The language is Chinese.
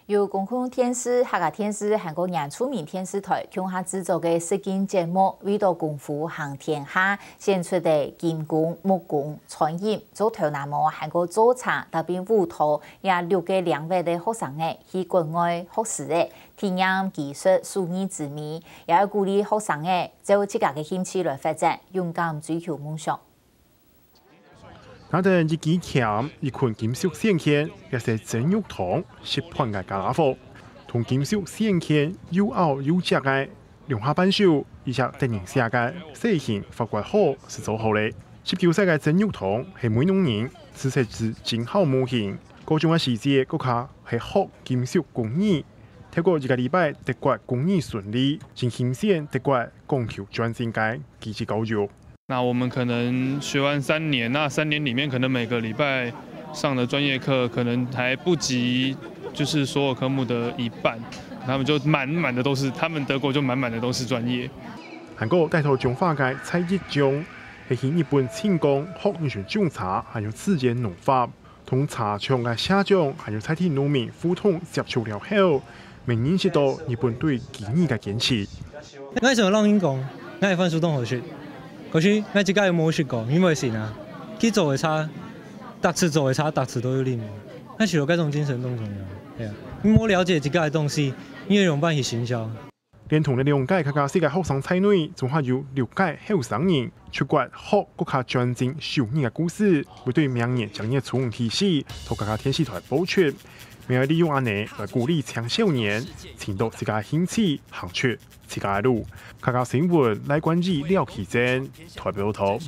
由公共电视、客家电视、韩国人出名电视台共下制作的实境节目《味道功夫行天下》，选出的金工、木工、餐饮、做头南模、韩国做茶、特别舞蹈，也6个2位的学生去国外学习的，体验技术、数艺之美，也要鼓励学生就自家的兴趣来发展，勇敢追求梦想。 那等一支钳，一捆金属线钳，也是真肉糖食盘嘅家伙，同金属线钳又拗又直嘅，两下扳手，以及特人寫嘅細型發掘好是做好咧。19世嘅真肉糖係每農人製成自真好模型，各種嘅細節佫卡係學金屬工藝。透過一個禮拜德國工藝順利，真顯現德國講求專精嘅技術教育。 那我们可能学完3年，那3年里面可能每个礼拜上的专业课可能还不及，就是所有科目的一半，他们就满满的都是，他们德国就满满的都是专业。韩国带头中华嘅蔡一中，係喺日本成功學完全種茶，還有自然農法，同茶廠嘅社長，還有在地農民互通接觸了後，明認識到日本對技藝嘅堅持。我想讓英講，我係分數東學學。 可是我自家有冇學過，因為是啊，佢做嘅差，特次做嘅差，特次都有練。那除咗這種精神都重要，係啊。我了解自家嘅東西，因為用辦去行銷。連同你了解客家世界學生在內，仲還有了解後生人出國學國家專精手藝嘅故事，會對明年將業從體系同客家電視台播出。並要利用安尼來鼓勵青少年尋到自家興趣，行出自家的路。客家新聞賴冠義廖啟正台北報道。